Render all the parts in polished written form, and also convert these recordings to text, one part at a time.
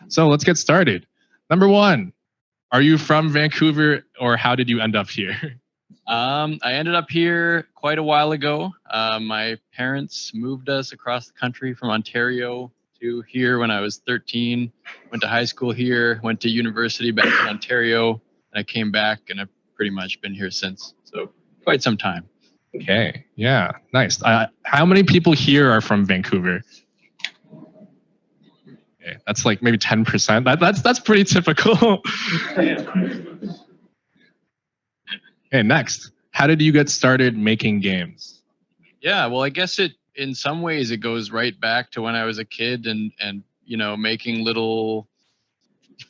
So let's get started. Number one, are you from Vancouver or how did you end up here? I ended up here quite a while ago. My parents moved us across the country from Ontario to here when I was 13. Went to high school here, went to university back in Ontario, and I came back and I've pretty much been here since. So quite some time. Okay, yeah, nice. How many people here are from Vancouver? Okay, that's like maybe 10%. That's pretty typical. Okay, next. How did you get started making games? Yeah, well, I guess in some ways it goes right back to when I was a kid and making little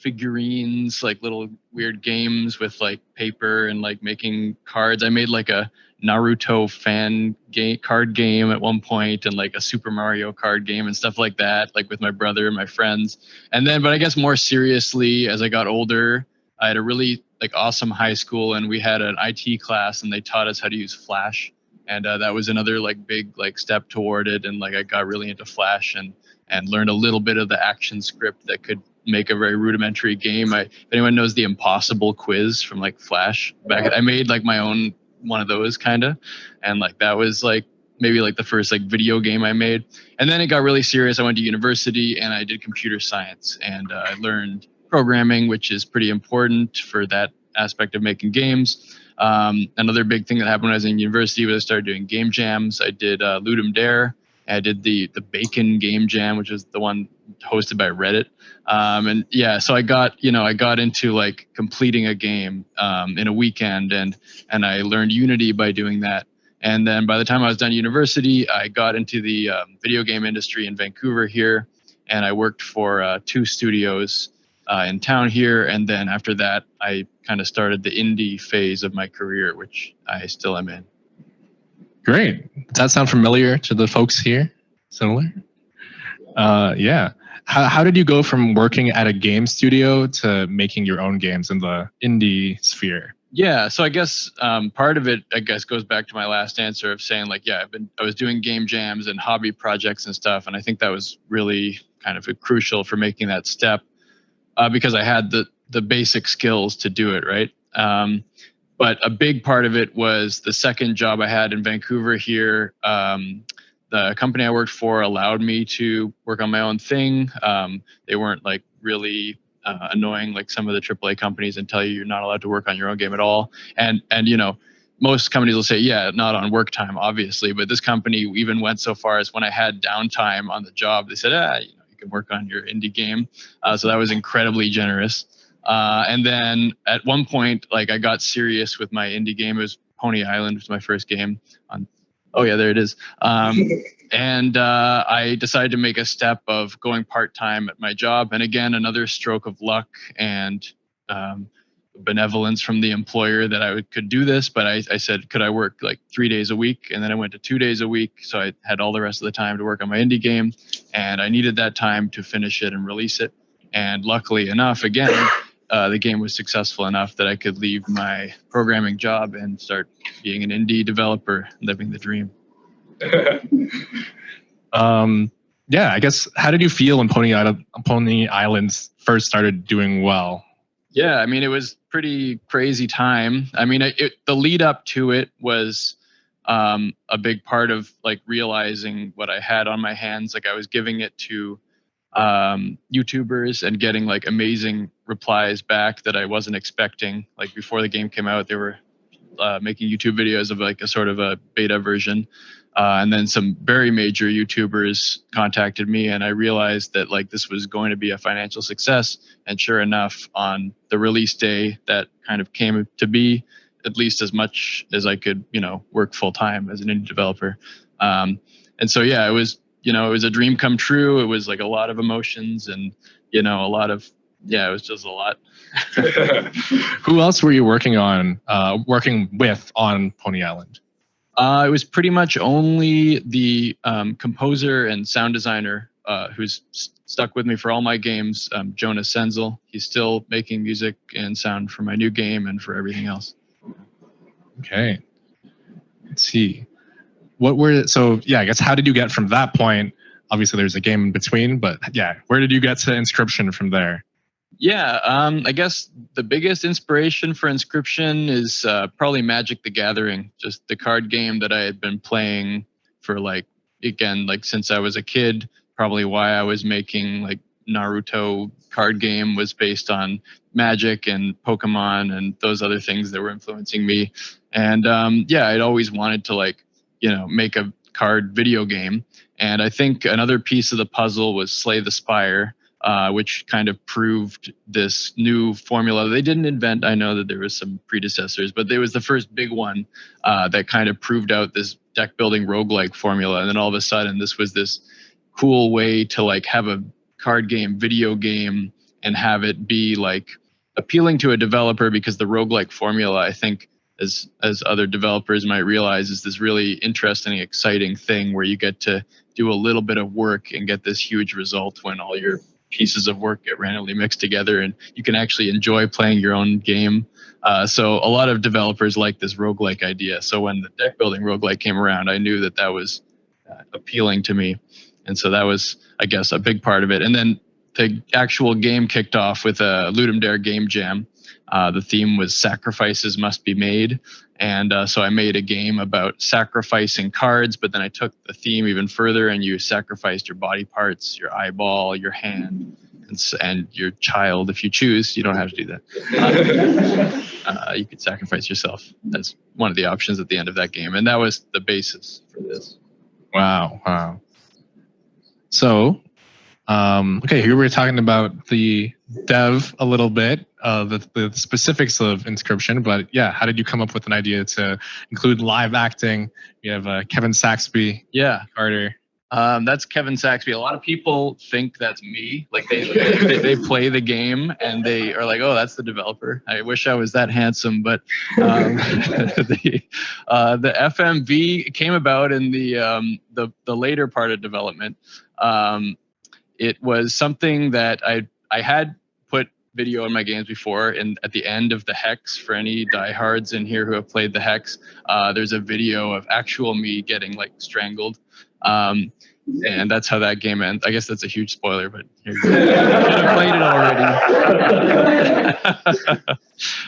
figurines, like little weird games with like paper and like making cards. I made like a Naruto card game at one point and like a Super Mario card game and stuff like that, like with my brother and my friends. And then, but I guess more seriously, as I got older, I had a really like awesome high school and we had an IT class and they taught us how to use Flash. And that was another like big like step toward it. And like I got really into Flash and learned a little bit of the action script that could make a very rudimentary game. If anyone knows the Impossible Quiz from like Flash, I made like my own one of those kind of, and like that was like maybe like the first like video game I made. And then it got really serious. I went to university and I did computer science and I learned programming, which is pretty important for that aspect of making games. Another big thing that happened when I was in university was I started doing game jams. I did Ludum Dare. I did the Bacon Game Jam, which is the one hosted by Reddit. And yeah, so I got into like completing a game in a weekend and I learned Unity by doing that. And then by the time I was done university, I got into the video game industry in Vancouver here. And I worked for 2 studios in town here. And then after that, I kind of started the indie phase of my career, which I still am in. Great. Does that sound familiar to the folks here? Similar? Yeah. How did you go from working at a game studio to making your own games in the indie sphere? Yeah, so I guess part of it, goes back to my last answer of saying like, yeah, I was doing game jams and hobby projects and stuff, and I think that was really kind of crucial for making that step because I had the basic skills to do it, right? But a big part of it was the second job I had in Vancouver here. The company I worked for allowed me to work on my own thing. They weren't like really annoying like some of the AAA companies and tell you you're not allowed to work on your own game at all. And most companies will say, yeah, not on work time, obviously. But this company even went so far as when I had downtime on the job, they said, you can work on your indie game. So that was incredibly generous. And then at one point, like I got serious with my indie game. It was Pony Island, was my first game. Oh yeah, there it is. And I decided to make a step of going part-time at my job. And again, another stroke of luck and benevolence from the employer that I could do this. But I said, could I work like 3 days a week? And then I went to 2 days a week. So I had all the rest of the time to work on my indie game. And I needed that time to finish it and release it. And luckily enough, again, the game was successful enough that I could leave my programming job and start being an indie developer, living the dream. Yeah, I guess, how did you feel when Pony Islands first started doing well? Yeah, I mean, it was pretty crazy time. I mean, the lead up to it was a big part of like realizing what I had on my hands. Like I was giving it to YouTubers and getting like amazing replies back that I wasn't expecting. Like before the game came out, they were making YouTube videos of like a sort of a beta version. And then some very major YouTubers contacted me and I realized that like this was going to be a financial success. And sure enough, on the release day, that kind of came to be, at least as much as I could, work full time as an indie developer. And so, yeah, it was a dream come true. It was like a lot of emotions and, it was just a lot. Who else were you working with on Pony Island? It was pretty much only the composer and sound designer who's stuck with me for all my games, Jonas Senzel. He's still making music and sound for my new game and for everything else. Okay. Let's see. I guess how did you get from that point obviously there's a game in between, but yeah, where did you get to Inscryption from there? Yeah, I guess the biggest inspiration for Inscryption is probably Magic the Gathering, just the card game that I had been playing for since I was a kid. Probably why I was making like Naruto card game was based on Magic and Pokemon and those other things that were influencing me. And I'd always wanted to make a card video game. And I think another piece of the puzzle was Slay the Spire. Which kind of proved this new formula. They didn't invent, I know that there was some predecessors, but there was the first big one that kind of proved out this deck building roguelike formula. And then all of a sudden, this was this cool way to like have a card game, video game, and have it be like appealing to a developer, because the roguelike formula, I think, as other developers might realize, is this really interesting, exciting thing where you get to do a little bit of work and get this huge result when all your pieces of work get randomly mixed together and you can actually enjoy playing your own game. So a lot of developers like this roguelike idea. So when the deck building roguelike came around, I knew that was appealing to me. And so that was, I guess, a big part of it. And then the actual game kicked off with a Ludum Dare game jam. The theme was Sacrifices Must Be Made. And so I made a game about sacrificing cards, but then I took the theme even further, and you sacrificed your body parts, your eyeball, your hand, and your child if you choose. You don't have to do that. You could sacrifice yourself. That's one of the options at the end of that game. And that was the basis for this. Wow. So, okay, here we're talking about the dev a little bit, the specifics of Inscryption, but yeah, how did you come up with an idea to include live acting? We have Kevin Saxby. Yeah. Carter. That's Kevin Saxby. A lot of people think that's me. Like they play the game and they are like, oh, that's the developer. I wish I was that handsome, but the FMV came about in the later part of development. It was something that I had put video in my games before, and at the end of the Hex, for any diehards in here who have played the Hex, there's a video of actual me getting like strangled. And that's how that game ends. I guess that's a huge spoiler, but you should have played it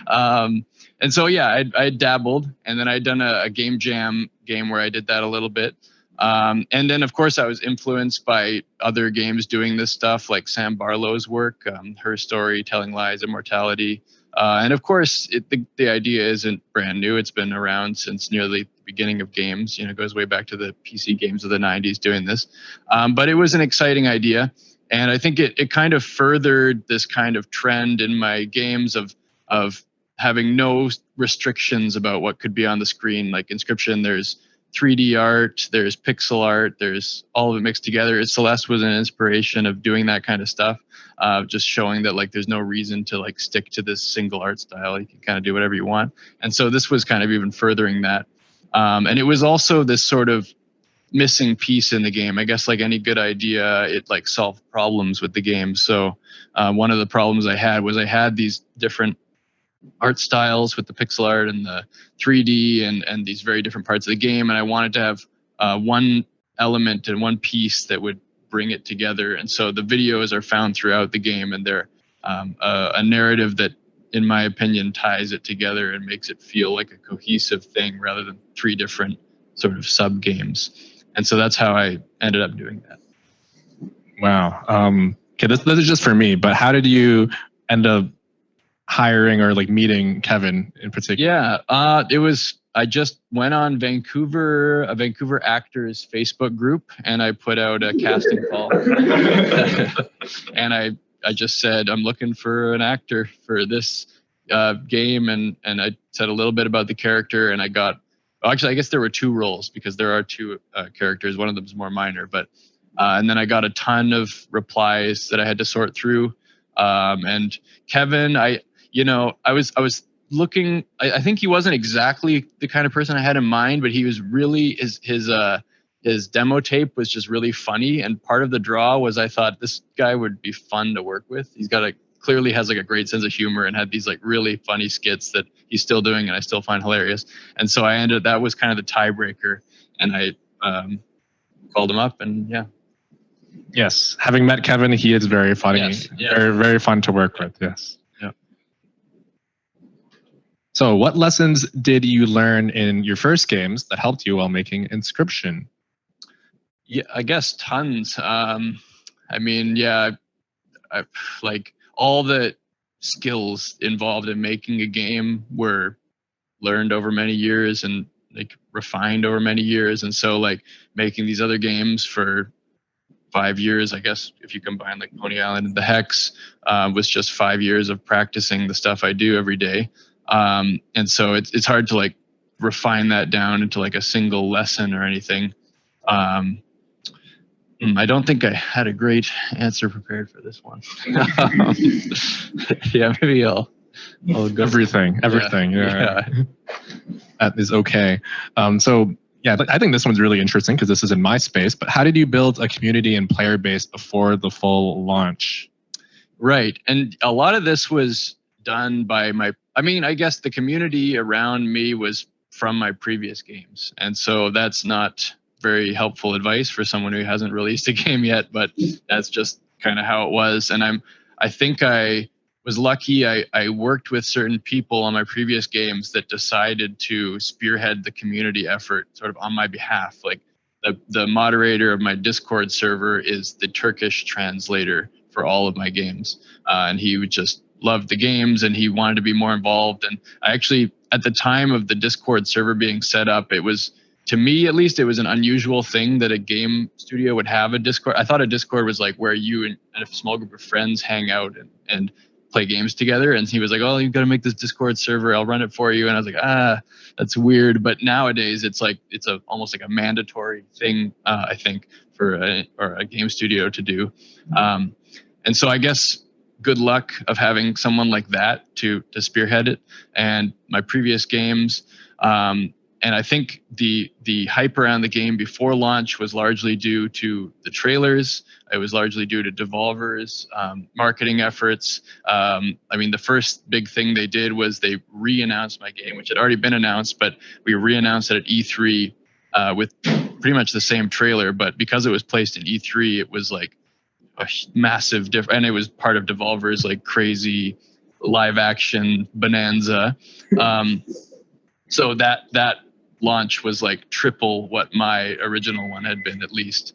already. And so, yeah, I dabbled, and then I'd done a game jam game where I did that a little bit. And then, of course, I was influenced by other games doing this stuff, like Sam Barlow's work, Her Story, Telling Lies, Immortality. And of course, the idea isn't brand new. It's been around since nearly the beginning of games. It goes way back to the PC games of the 90s doing this. But it was an exciting idea. And I think it kind of furthered this kind of trend in my games of having no restrictions about what could be on the screen. Like Inscryption, there's 3D art, there's pixel art, there's all of it mixed together. Celeste was an inspiration of doing that kind of stuff, just showing that like there's no reason to like stick to this single art style. You can kind of do whatever you want. And so this was kind of even furthering that. And it was also this sort of missing piece in the game. I guess like any good idea, it like solved problems with the game. So one of the problems I had was I had these different art styles with the pixel art and the 3D and these very different parts of the game. And I wanted to have one element and one piece that would bring it together. And so the videos are found throughout the game, and they're a narrative that, in my opinion, ties it together and makes it feel like a cohesive thing rather than three different sort of sub games. And so that's how I ended up doing that. Wow. Okay, this is just for me, but how did you end up hiring or like meeting Kevin in particular? Yeah, it was, I just went on a Vancouver actors Facebook group, and I put out a casting call. And I just said, I'm looking for an actor for this game. And I said a little bit about the character, and I got, actually, I guess there were two roles because there are two characters. One of them is more minor, but, and then I got a ton of replies that I had to sort through. And Kevin, I was looking, I think he wasn't exactly the kind of person I had in mind, but he was really, his demo tape was just really funny. And part of the draw was I thought this guy would be fun to work with. He's clearly has like a great sense of humor and had these like really funny skits that he's still doing and I still find hilarious. And so that was kind of the tiebreaker, and I called him up, and yeah. Yes, having met Kevin, he is very funny, Yes, yeah. very, very fun to work with. Yes. Yeah. So, what lessons did you learn in your first games that helped you while making Inscryption? Yeah, I guess tons. I mean, yeah, I like all the skills involved in making a game were learned over many years and like refined over many years. And so like making these other games for 5 years, I guess if you combine like Pony Island and the Hex, was just 5 years of practicing the stuff I do every day. And so it's hard to like refine that down into like a single lesson or anything. I don't think I had a great answer prepared for this one. Yeah, maybe I'll go. Everything. Yeah. That is okay. So yeah, I think this one's really interesting because this is in my space, but how did you build a community and player base before the full launch? Right. And a lot of this was done by I guess the community around me was from my previous games. And so that's not very helpful advice for someone who hasn't released a game yet, but that's just kind of how it was. And I think I was lucky. I worked with certain people on my previous games that decided to spearhead the community effort sort of on my behalf. Like the moderator of my Discord server is the Turkish translator for all of my games. And he would just loved the games and he wanted to be more involved. And I actually, at the time of the Discord server being set up, it was, to me at least, it was an unusual thing that a game studio would have a Discord. I thought a Discord was like where you and a small group of friends hang out and play games together. And he was like, oh, you've got to make this Discord server. I'll run it for you. And I was like, that's weird. But nowadays it's like, it's almost like a mandatory thing, I think, for a game studio to do. And so I guess good luck of having someone like that to spearhead it. And my previous games, and I think the hype around the game before launch was largely due to the trailers. It was largely due to Devolver's marketing efforts. I mean, the first big thing they did was they re-announced my game, which had already been announced, but we re-announced it at E3 with pretty much the same trailer. But because it was placed in E3, it was like a massive difference, and it was part of Devolver's like crazy live action bonanza. So that launch was like triple what my original one had been, at least.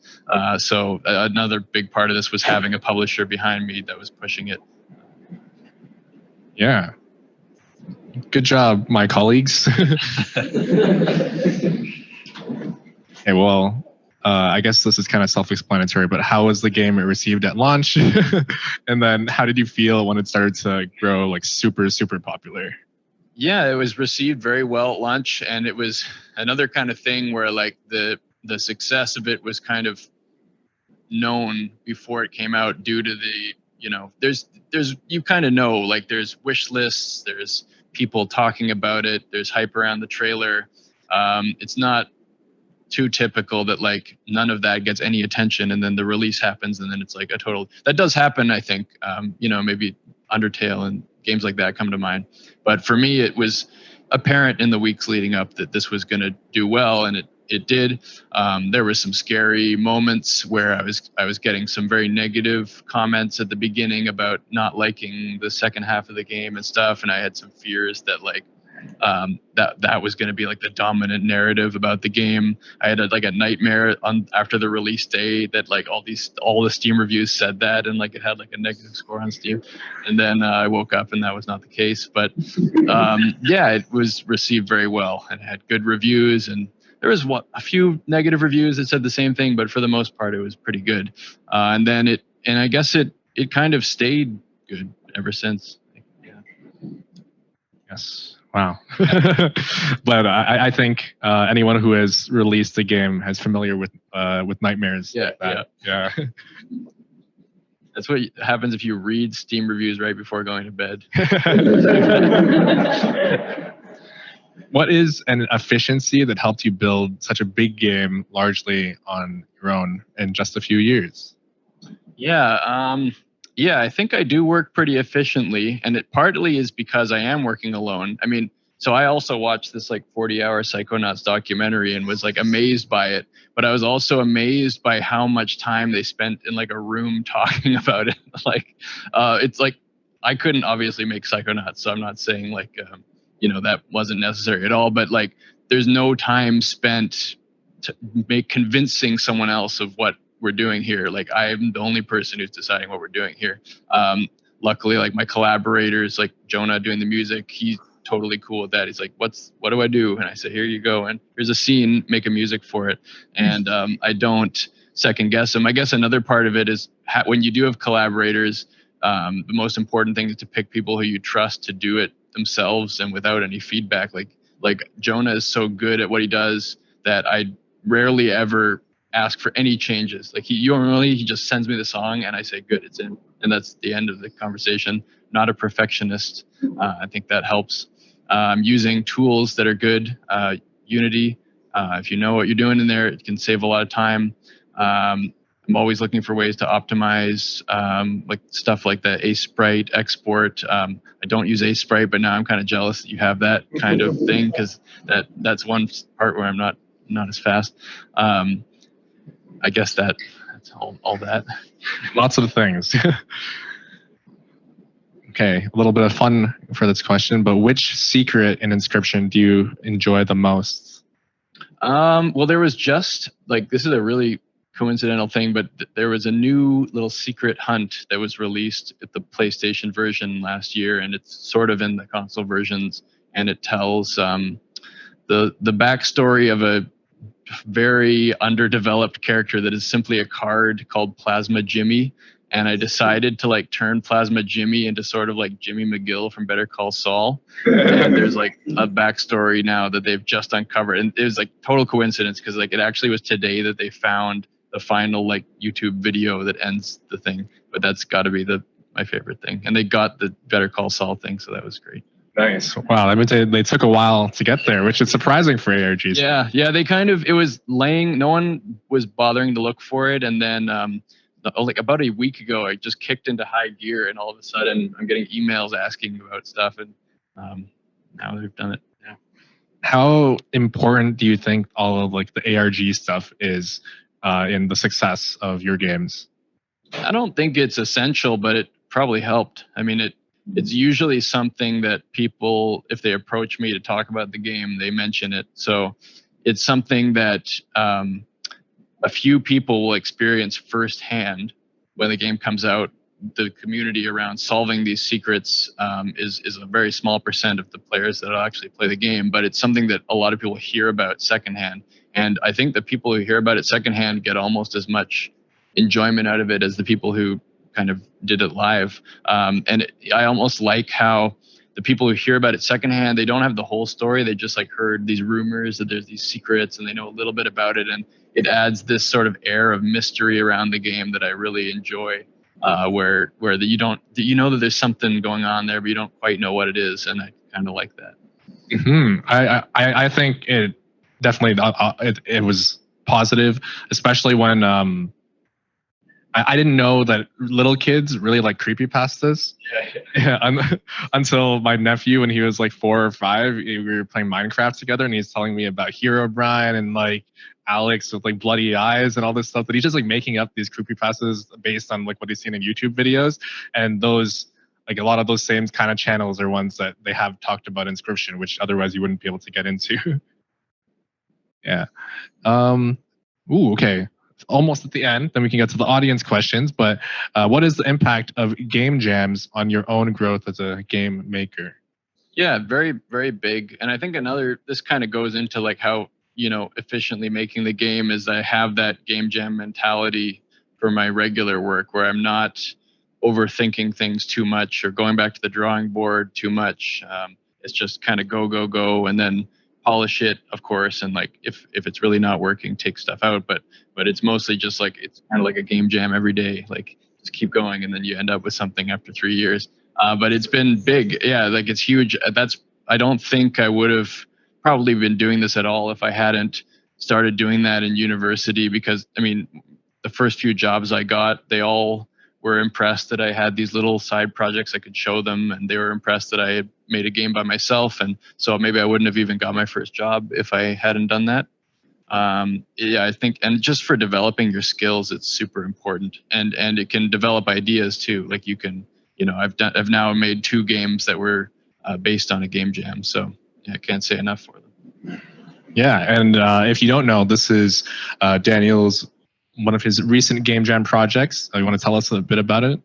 So another big part of this was having a publisher behind me that was pushing it. Yeah. Good job, my colleagues. Okay, well, I guess this is kind of self-explanatory, but how was the game received at launch? And then how did you feel when it started to grow like super, super popular? Yeah, it was received very well at launch, and it was another kind of thing where like the success of it was kind of known before it came out due to the, there's you kind of know, like there's wish lists, there's people talking about it, there's hype around the trailer. It's not too typical that like none of that gets any attention and then the release happens and then it's like a total, that does happen, I think. Maybe Undertale and games like that come to mind, but for me it was apparent in the weeks leading up that this was going to do well, and it did. There were some scary moments where I was getting some very negative comments at the beginning about not liking the second half of the game and stuff, and I had some fears that like that was going to be like the dominant narrative about the game. I had a nightmare after the release day that like all the Steam reviews said that, and like it had like a negative score on Steam. And then I woke up and that was not the case. But yeah, it was received very well and had good reviews. And there was a few negative reviews that said the same thing, but for the most part, it was pretty good. And I guess it kind of stayed good ever since. Yeah. Yes. Wow. But I think anyone who has released the game has familiar with nightmares. Yeah, yeah. That's what happens if you read Steam reviews right before going to bed. What is an efficiency that helped you build such a big game largely on your own in just a few years? Yeah. Yeah, I think I do work pretty efficiently, and it partly is because I am working alone. I mean, So I also watched this like 40-hour Psychonauts documentary and was like amazed by it. But I was also amazed by how much time they spent in like a room talking about it. Like, it's like I couldn't obviously make Psychonauts, so I'm not saying like that wasn't necessary at all. But like, there's no time spent to make convincing someone else of what we're doing here. Like, I'm the only person who's deciding what we're doing here. Luckily, like my collaborators, like Jonah doing the music, he's totally cool with that. He's like, what do I do? And I say, here you go, and here's a scene, make a music for it. And I don't second guess him. I guess another part of it is when you do have collaborators, the most important thing is to pick people who you trust to do it themselves and without any feedback. Like Jonah is so good at what he does that I rarely ever ask for any changes. Like he just sends me the song and I say, good, it's in. And that's the end of the conversation. Not a perfectionist. I think that helps. Using tools that are good. Unity, if you know what you're doing in there, it can save a lot of time. I'm always looking for ways to optimize, like stuff like the Sprite export. I don't use Sprite, but now I'm kind of jealous that you have that kind of thing, because that's one part where I'm not as fast. I guess that's all that. Lots of things. Okay, a little bit of fun for this question, but which secret in Inscryption do you enjoy the most? Well, there was just like, this is a really coincidental thing, but there was a new little secret hunt that was released at the PlayStation version last year, and it's sort of in the console versions, and it tells the backstory of a very underdeveloped character that is simply a card called Plasma Jimmy. And I decided to like turn Plasma Jimmy into sort of like Jimmy McGill from Better Call Saul. And there's like a backstory now that they've just uncovered. And it was like total coincidence, because like it actually was today that they found the final like YouTube video that ends the thing. But that's got to be my favorite thing. And they got the Better Call Saul thing, so that was great. Nice. Wow. I mean, they took a while to get there, which is surprising for ARGs. Yeah. They it was no one was bothering to look for it. And then like about a week ago, I just kicked into high gear, and all of a sudden I'm getting emails asking about stuff, and now they've done it. Yeah. How important do you think all of like the ARG stuff is in the success of your games? I don't think it's essential, but it probably helped. I mean, it's usually something that people, if they approach me to talk about the game, they mention it. So it's something that a few people will experience firsthand when the game comes out. The community around solving these secrets is a very small percent of the players that will actually play the game, but it's something that a lot of people hear about secondhand. And I think the people who hear about it secondhand get almost as much enjoyment out of it as the people who kind of did it live. I almost like how the people who hear about it secondhand, they don't have the whole story. They just like heard these rumors that there's these secrets, and they know a little bit about it. And it adds this sort of air of mystery around the game that I really enjoy, where you know that there's something going on there, but you don't quite know what it is. And I kind of like that. Mm-hmm. I think it definitely, it was positive, especially when, I didn't know that little kids really like creepypastas. Yeah, until my nephew, when he was like 4 or 5, we were playing Minecraft together, and he's telling me about Herobrine and like Alex with like bloody eyes and all this stuff. But he's just like making up these creepypastas based on like what he's seen in YouTube videos. And those, like a lot of those same kind of channels are ones that they have talked about Inscryption, which otherwise you wouldn't be able to get into. Yeah. Okay. Almost at the end, then we can get to the audience questions. But what is the impact of game jams on your own growth as a game maker? Yeah, very, very big. And I think this kind of goes into like how, efficiently making the game is I have that game jam mentality for my regular work, where I'm not overthinking things too much or going back to the drawing board too much. It's just kind of go, and then polish it, of course, and like if it's really not working, take stuff out. But it's mostly just like, it's kind of like a game jam every day. Like just keep going, and then you end up with something after 3 years. But it's been big. Yeah, like it's huge. I don't think I would have probably been doing this at all if I hadn't started doing that in university, because I mean, the first few jobs I got, they all were impressed that I had these little side projects I could show them, and they were impressed that I had made a game by myself. And so maybe I wouldn't have even got my first job if I hadn't done that. Yeah, I think, and just for developing your skills, it's super important, and it can develop ideas too. Like you can, I've now made 2 games that were based on a game jam. So yeah, I can't say enough for them. Yeah, and if you don't know, this is Daniel's one of his recent game jam projects. You want to tell us a bit about it?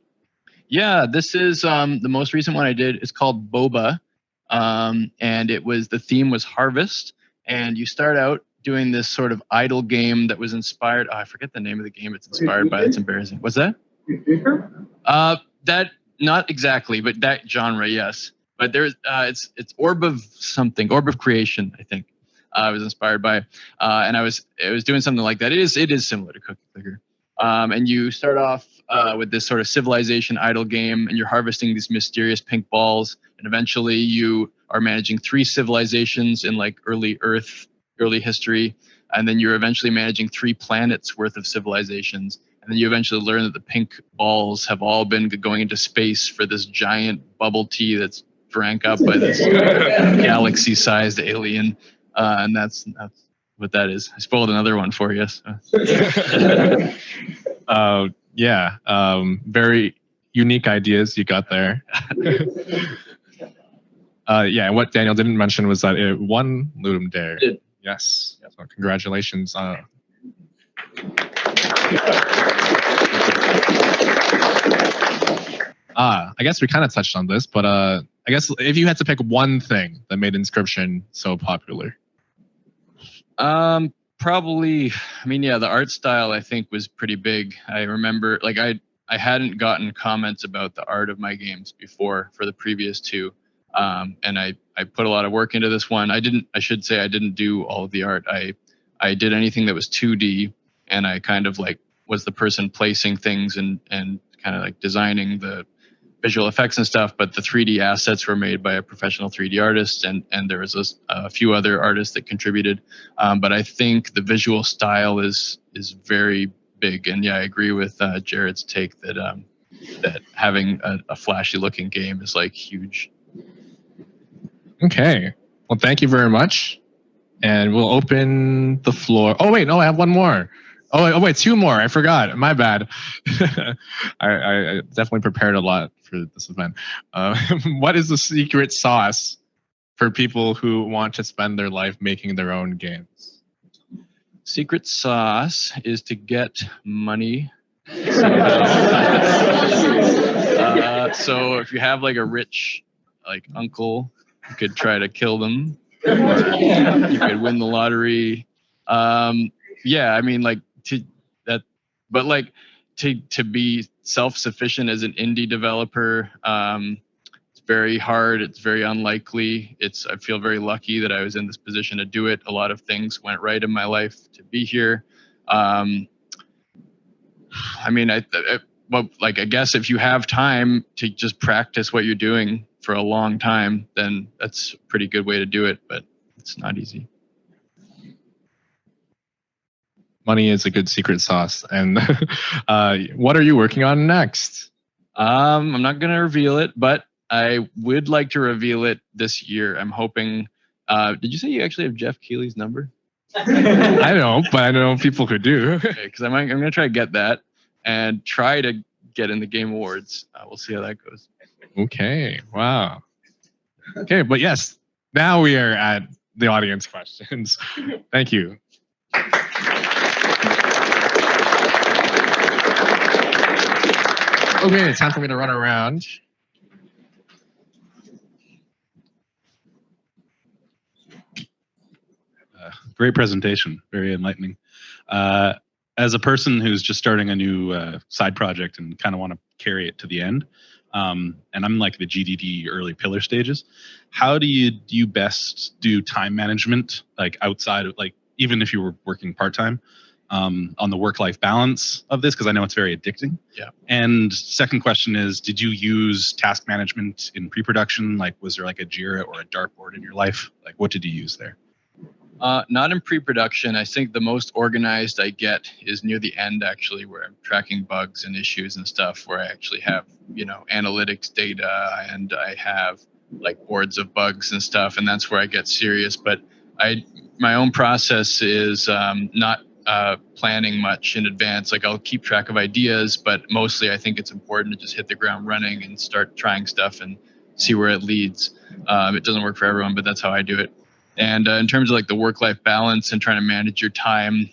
Yeah, this is the most recent one I did. It's called Boba, and the theme was harvest, and you start out doing this sort of idle game that was inspired. I forget the name of the game it's inspired by. It's embarrassing. What's that? That not exactly, but that genre, yes. But there's it's Orb of something, Orb of Creation, I think. I was inspired by, and it was doing something like that. It is similar to Cookie Clicker, and you start off with this sort of civilization idle game, and you're harvesting these mysterious pink balls, and eventually you are managing 3 civilizations in like early Earth, early history, and then you're eventually managing 3 planets worth of civilizations, and then you eventually learn that the pink balls have all been going into space for this giant bubble tea that's drank up by this galaxy-sized alien. And that's what that is. I spoiled another one for you. So. Very unique ideas you got there. And what Daniel didn't mention was that it won Ludum Dare. Yes. So congratulations. I guess we kind of touched on this, but I guess if you had to pick one thing that made Inscryption so popular. Probably, the art style I think was pretty big. I remember like I hadn't gotten comments about the art of my games before for the previous 2. And I put a lot of work into this one. I should say I didn't do all of the art. I did anything that was 2D, and I kind of like was the person placing things and kind of like designing the visual effects and stuff, but the 3D assets were made by a professional 3D artist, and there was a few other artists that contributed. But I think the visual style is very big, and yeah, I agree with Jared's take that that having a flashy looking game is like huge. Okay, well, thank you very much, and we'll open the floor. Oh wait, no, I have one more. Oh wait, 2 more. I forgot. My bad. I definitely prepared a lot for this event. What is the secret sauce for people who want to spend their life making their own games? Secret sauce is to get money. So if you have like a rich uncle, you could try to kill them, or you could win the lottery. To be self-sufficient as an indie developer, it's very hard. It's very unlikely. I feel very lucky that I was in this position to do it. A lot of things went right in my life to be here. I guess if you have time to just practice what you're doing for a long time, then that's a pretty good way to do it, but it's not easy. Money is a good secret sauce. And what are you working on next? I'm not going to reveal it, but I would like to reveal it this year. I'm hoping. Did you say you actually have Jeff Keighley's number? I don't, but I know people could do. Okay, because I'm going to try to get that and try to get in the Game Awards. We'll see how that goes. Okay. Wow. Okay, but yes, now we are at the audience questions. Thank you. Okay, it's time for me to run around. Great presentation, very enlightening. As a person who's just starting a new side project and kind of want to carry it to the end, and I'm like the GDD early pillar stages, how do you best do time management, like outside of, like, even if you were working part-time, on the work-life balance of this, because I know it's very addicting. Yeah. And second question is, did you use task management in pre-production? Like, was there like a Jira or a dartboard in your life? Like, what did you use there? Not in pre-production. I think the most organized I get is near the end, actually, where I'm tracking bugs and issues and stuff, where I actually have, analytics data, and I have like boards of bugs and stuff, and that's where I get serious. But my own process is not planning much in advance. Like, I'll keep track of ideas, but mostly I think it's important to just hit the ground running and start trying stuff and see where it leads. It doesn't work for everyone, but that's how I do it. And in terms of like the work-life balance and trying to manage your time,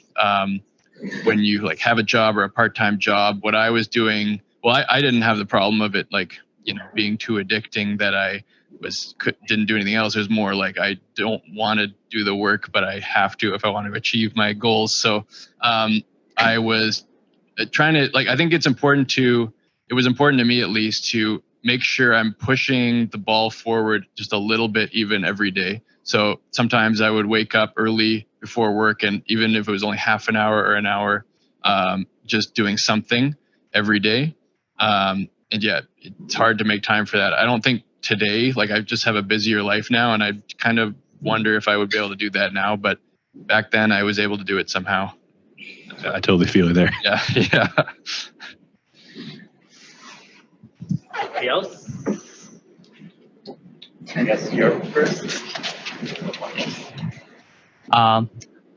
when you like have a job or a part-time job, what I was doing, well, I didn't have the problem of it like, being too addicting that I didn't do anything else. It was more like I don't want to do the work, but I have to if I want to achieve my goals. So I was trying to I think it was important to me at least to make sure I'm pushing the ball forward just a little bit even every day. So sometimes I would wake up early before work, and even if it was only half an hour or an hour, just doing something every day. And yeah, it's hard to make time for that. I don't think today, I just have a busier life now, and I kind of wonder if I would be able to do that now. But back then I was able to do it somehow. I totally feel you there. Yeah, yeah. Anybody else? I guess you're first. Hi,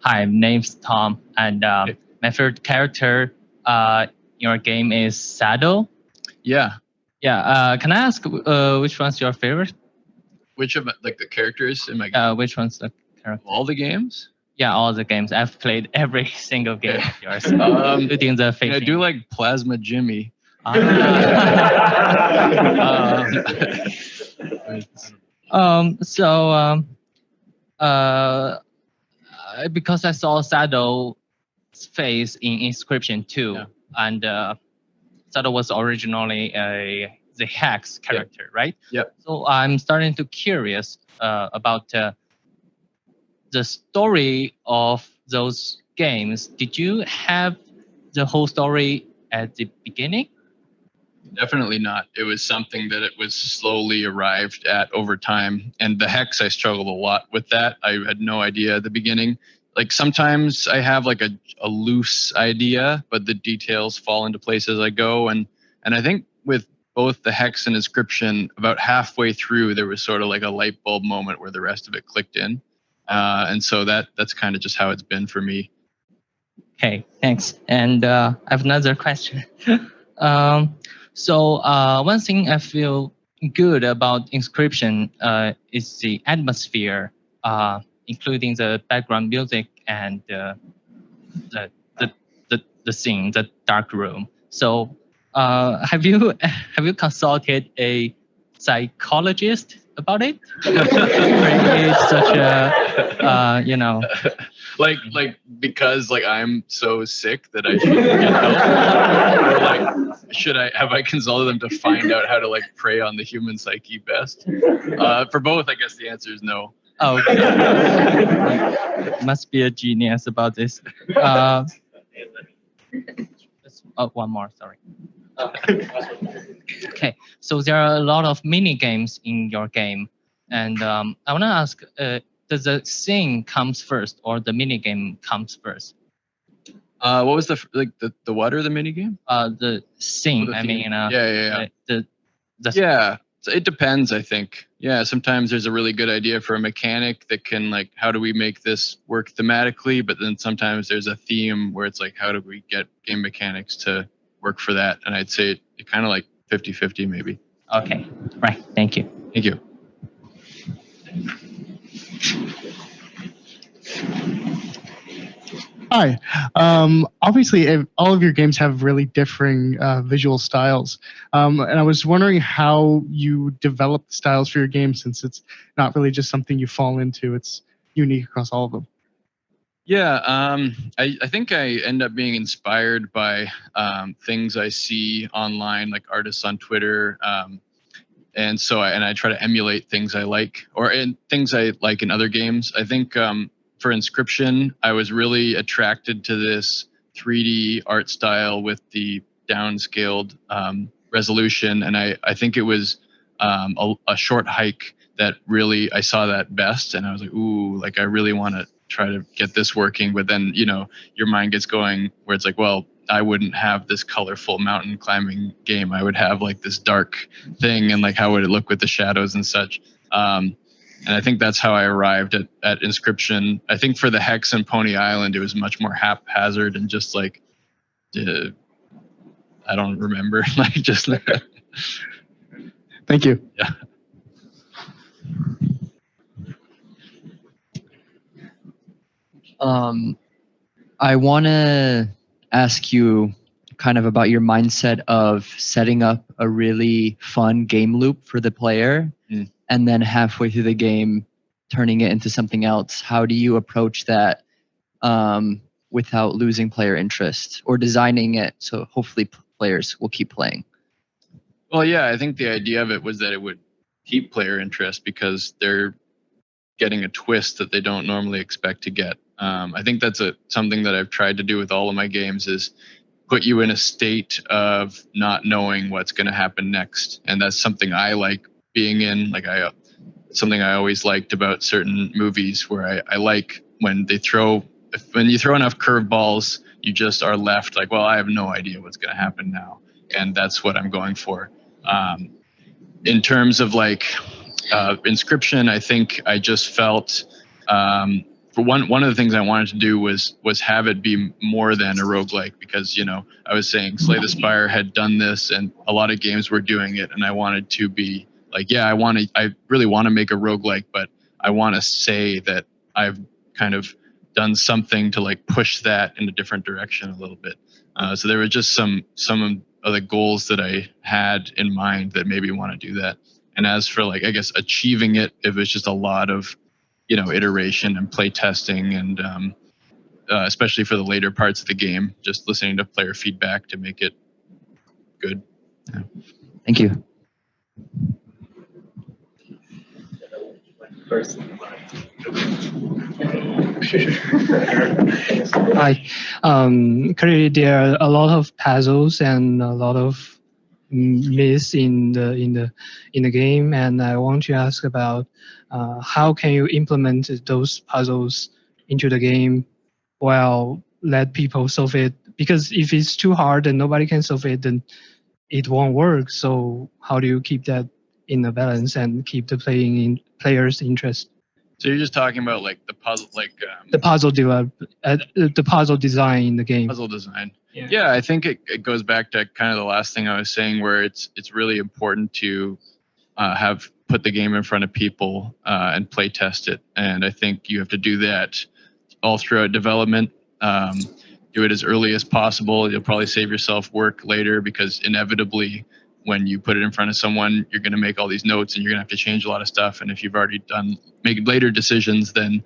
my name's Tom, and my favorite character in your game is Saddle. Yeah. Yeah. Can I ask which one's your favorite? Which of the characters in my game? Which one's the character? All the games? Yeah, all the games. I've played every single game of yours, including the I fishing. do like Plasma Jimmy. Because I saw Saddle's face in Inscryption 2, Yeah. and Saddle was originally the Hex character, right? Yep. So I'm starting to curious about the story of those games. Did you have the whole story at the beginning? Definitely not. It was something that it was slowly arrived at over time. And the Hex, I struggled a lot with that. I had no idea at the beginning. Sometimes I have a loose idea, but the details fall into place as I go. And I think with both the Hex and Inscryption, about halfway through, there was sort of like a light bulb moment where the rest of it clicked in. And so that's kind of just how it's been for me. Okay, thanks. And I have another question. So one thing I feel good about Inscryption is the atmosphere, including the background music and the scene, the dark room. So have you consulted a psychologist about it? It's such a because I'm so sick that I shouldn't get help, or have I consulted them to find out how to prey on the human psyche best? For both, I guess the answer is no. Oh, okay. Must be a genius about this. One more, sorry. Okay, so there are a lot of mini games in your game, and I want to ask, does the scene comes first or the mini game comes first? What was the what or the mini game? The scene. I mean, yeah. Yeah. So it depends, I think. Yeah, sometimes there's a really good idea for a mechanic that can how do we make this work thematically? But then sometimes there's a theme where it's how do we get game mechanics to work for that? And I'd say it kind of 50-50 maybe. Okay, right. Thank you. Thank you. Hi. Obviously, all of your games have really differing visual styles. And I was wondering how you develop the styles for your game, since it's not really just something you fall into. It's unique across all of them. Yeah, I think I end up being inspired by things I see online, like artists on Twitter. And so I try to emulate things I like, or things I like in other games. I think for Inscryption, I was really attracted to this 3D art style with the downscaled resolution. And I think it was a short hike that really, I saw that best. And I was like, ooh, I really want to try to get this working, but then your mind gets going where it's like, well, I wouldn't have this colorful mountain climbing game. I would have like this dark thing, and like how would it look with the shadows and such. And I think that's how I arrived at Inscryption. I think for the Hex and Pony Island, it was much more haphazard and just like, I don't remember, like just. Thank you. Yeah. I want to ask you kind of about your mindset of setting up a really fun game loop for the player and then halfway through the game turning it into something else. How do you approach that without losing player interest, or designing it so hopefully players will keep playing? Well, yeah, I think the idea of it was that it would keep player interest because they're getting a twist that they don't normally expect to get. I think that's something that I've tried to do with all of my games, is put you in a state of not knowing what's going to happen next. And that's something I like being in. Like something I always liked about certain movies, where I like when you throw enough curveballs, you just are left like, well, I have no idea what's going to happen now. And that's what I'm going for. In terms of like Inscryption, I think I just felt for one of the things I wanted to do was have it be more than a roguelike, because I was saying Slay the Spire had done this and a lot of games were doing it, and I wanted to be like, yeah, I really want to make a roguelike, but I want to say that I've kind of done something to like push that in a different direction a little bit. So there were just some of the goals that I had in mind that maybe want to do that. And as for like, I guess achieving it, it was just a lot of, iteration and play testing, and especially for the later parts of the game, just listening to player feedback to make it good. Yeah. Thank you. First. Hi. Currently, there are a lot of puzzles and a lot of myths in the game, and I want to ask about how can you implement those puzzles into the game while let people solve it? Because if it's too hard and nobody can solve it, then it won't work. So how do you keep that in a balance and keep the players' interest? So you're just talking about like the puzzle, like The puzzle design in the game. puzzle design. Yeah. Yeah, I think it goes back to kind of the last thing I was saying, where it's really important to put the game in front of people and play test it. And I think you have to do that all throughout development. Do it as early as possible. You'll probably save yourself work later, because inevitably when you put it in front of someone, you're going to make all these notes and you're going to have to change a lot of stuff. And if you've already made later decisions, then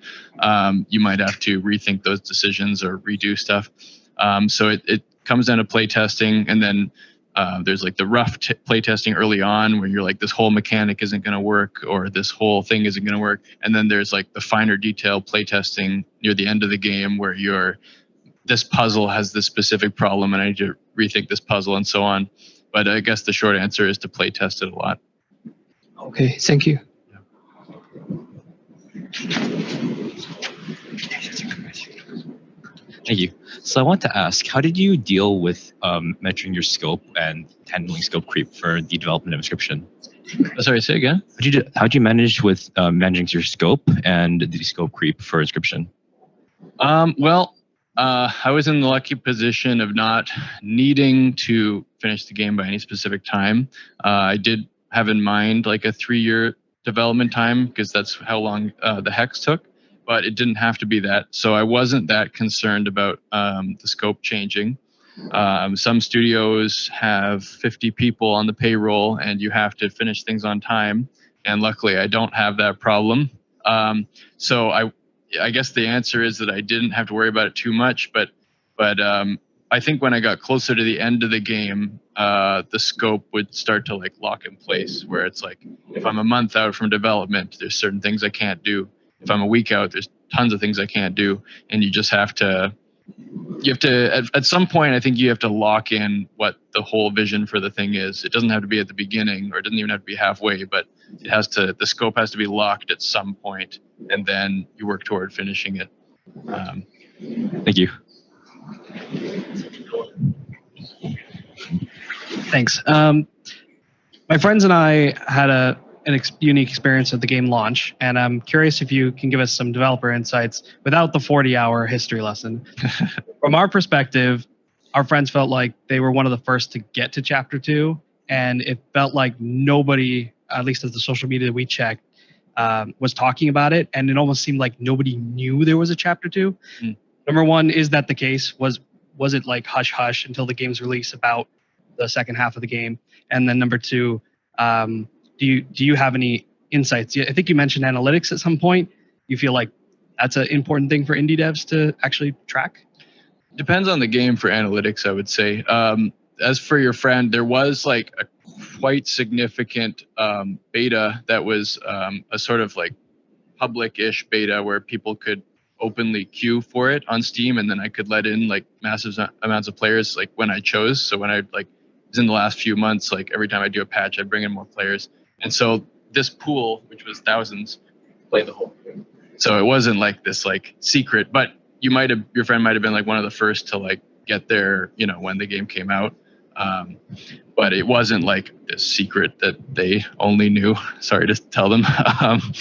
you might have to rethink those decisions or redo stuff. So it comes down to play testing, and then there's like the rough play testing early on, where you're like, this whole mechanic isn't going to work, or this whole thing isn't going to work. And then there's like the finer detail play testing near the end of the game, where this puzzle has this specific problem and I need to rethink this puzzle and so on. But I guess the short answer is to play test it a lot. Okay, thank you. Thank you. So I want to ask, how did you deal with measuring your scope and handling scope creep for the development of Inscryption? Sorry, say again? How did you manage with managing your scope and the scope creep for Inscryption? I was in the lucky position of not needing to finish the game by any specific time. I did have in mind like a 3-year development time, because that's how long the Hex took, but it didn't have to be that. So I wasn't that concerned about the scope changing. Some studios have 50 people on the payroll and you have to finish things on time. And luckily I don't have that problem. So I guess the answer is that I didn't have to worry about it too much, but I think when I got closer to the end of the game, the scope would start to like lock in place, where it's like, if I'm a month out from development, there's certain things I can't do. If I'm a week out, there's tons of things I can't do. And you just have to, at some point, I think you have to lock in what the whole vision for the thing is. It doesn't have to be at the beginning, or it doesn't even have to be halfway, but the scope has to be locked at some point, and then you work toward finishing it. Thank you. Thanks. My friends and I had an unique experience at the game launch, and I'm curious if you can give us some developer insights without the 40-hour history lesson. From our perspective, our friends felt like they were one of the first to get to Chapter 2, and it felt like nobody, at least as the social media that we checked, was talking about it, and it almost seemed like nobody knew there was a Chapter 2. Number one, is that the case? Was it like hush hush until the game's release about the second half of the game? And then number two, do you have any insights? I think you mentioned analytics at some point. You feel like that's an important thing for indie devs to actually track? Depends on the game for analytics, I would say. As for your friend, there was like a quite significant beta that was a sort of like public-ish beta where people could openly queue for it on Steam, and then I could let in like massive amounts of players like when I chose. So when I like was in the last few months, like every time I do a patch, I bring in more players. And so this pool, which was thousands, played the whole game. So it wasn't like this like secret, but your friend might have been like one of the first to like get there, you know, when the game came out. But it wasn't like this secret that they only knew. Sorry to tell them.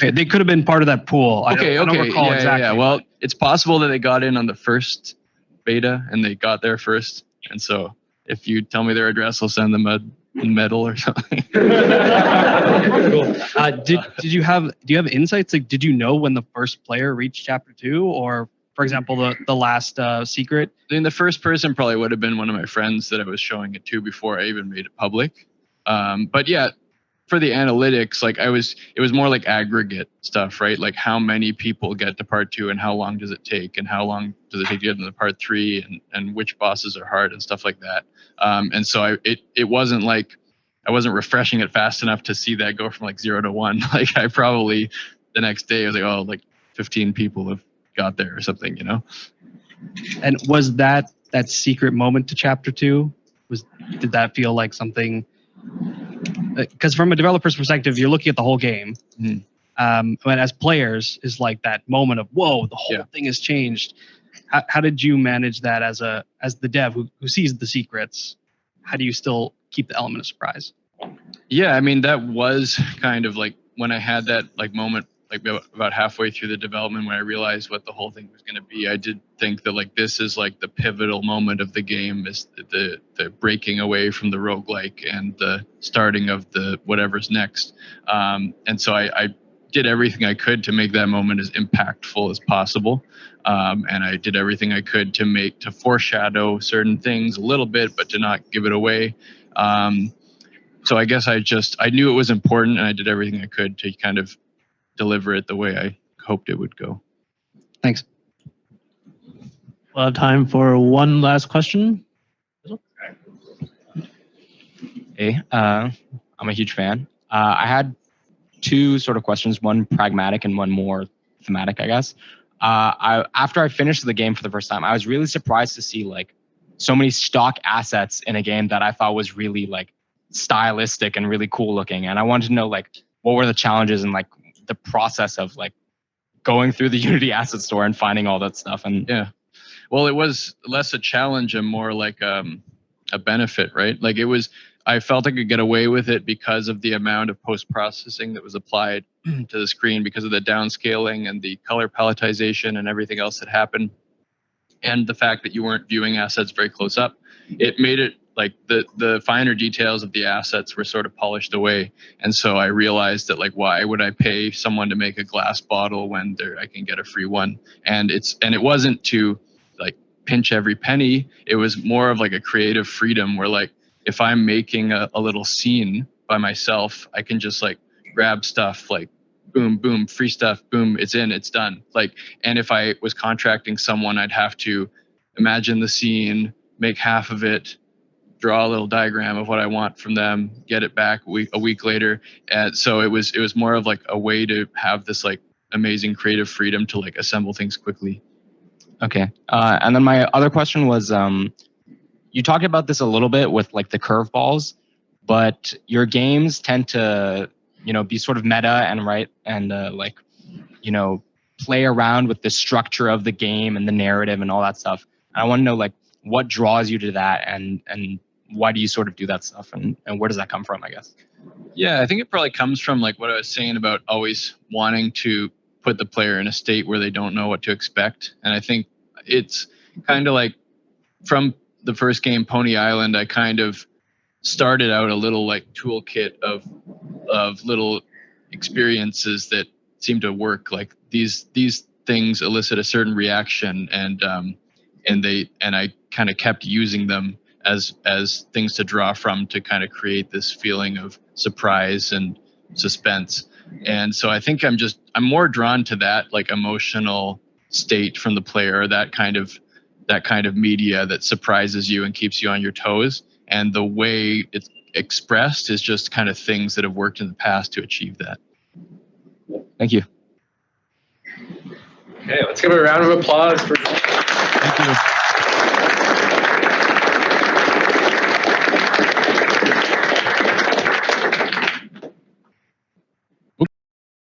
They could have been part of that pool. I don't recall exactly. Yeah. Well, it's possible that they got in on the first beta and they got there first. And so if you tell me their address, I'll send them a medal or something. Cool. Do you have insights? Like, did you know when the first player reached Chapter 2, or for example, the last secret? I mean, the first person probably would have been one of my friends that I was showing it to before I even made it public. But yeah, for the analytics, like it was more like aggregate stuff, right? Like how many people get to part 2 and how long does it take, and how long does it take to get into part 3, and which bosses are hard and stuff like that. And so it wasn't like I wasn't refreshing it fast enough to see that go from like 0 to 1. Like I probably the next day I was like, oh, like 15 people have got there or something, you know. And was that secret moment to Chapter 2? Did that feel like something? Because from a developer's perspective, you're looking at the whole game. But as players, is like that moment of whoa, the whole thing has changed. How did you manage that as the dev who sees the secrets? How do you still keep the element of surprise? Yeah, I mean that was kind of like when I had that like moment, like about halfway through the development when I realized what the whole thing was going to be. I did think that like this is like the pivotal moment of the game, is the breaking away from the roguelike and the starting of the whatever's next. And so I did everything I could to make that moment as impactful as possible. And I did everything I could to foreshadow certain things a little bit, but to not give it away. So I guess I knew it was important, and I did everything I could to kind of deliver it the way I hoped it would go. Thanks. We'll have time for one last question. Hey, I'm a huge fan. I had two sort of questions, one pragmatic and one more thematic, I guess. After I finished the game for the first time, I was really surprised to see like so many stock assets in a game that I thought was really like stylistic and really cool looking. And I wanted to know like what were the challenges and like the process of like going through the Unity asset store and finding all that stuff. And yeah, well, it was less a challenge and more like a benefit, right? Like I felt I could get away with it because of the amount of post-processing that was applied to the screen, because of the downscaling and the color palletization and everything else that happened. And the fact that you weren't viewing assets very close up, it made it like the finer details of the assets were sort of polished away. And so I realized that like, why would I pay someone to make a glass bottle when I can get a free one? And it wasn't to like pinch every penny. It was more of like a creative freedom where like, if I'm making a little scene by myself, I can just like grab stuff like boom, boom, free stuff, boom, it's in, it's done. Like, and if I was contracting someone, I'd have to imagine the scene, make half of it, draw a little diagram of what I want from them, get it back a week later. And so it was more of like a way to have this like amazing creative freedom to like assemble things quickly. Okay. And then my other question was, you talked about this a little bit with like the curveballs, but your games tend to, be sort of meta and like, play around with the structure of the game and the narrative and all that stuff. And I want to know like what draws you to that, and why do you sort of do that stuff, and where does that come from, I guess? Yeah, I think it probably comes from like what I was saying about always wanting to put the player in a state where they don't know what to expect. And I think it's kind of like from the first game, Pony Island, I kind of started out a little like toolkit of little experiences that seem to work. Like these things elicit a certain reaction, and I kind of kept using them as things to draw from to kind of create this feeling of surprise and suspense. And so I think I'm more drawn to that like emotional state from the player, that kind of media that surprises you and keeps you on your toes. And the way it's expressed is just kind of things that have worked in the past to achieve that. Thank you. Okay, let's give a round of applause for. Thank you.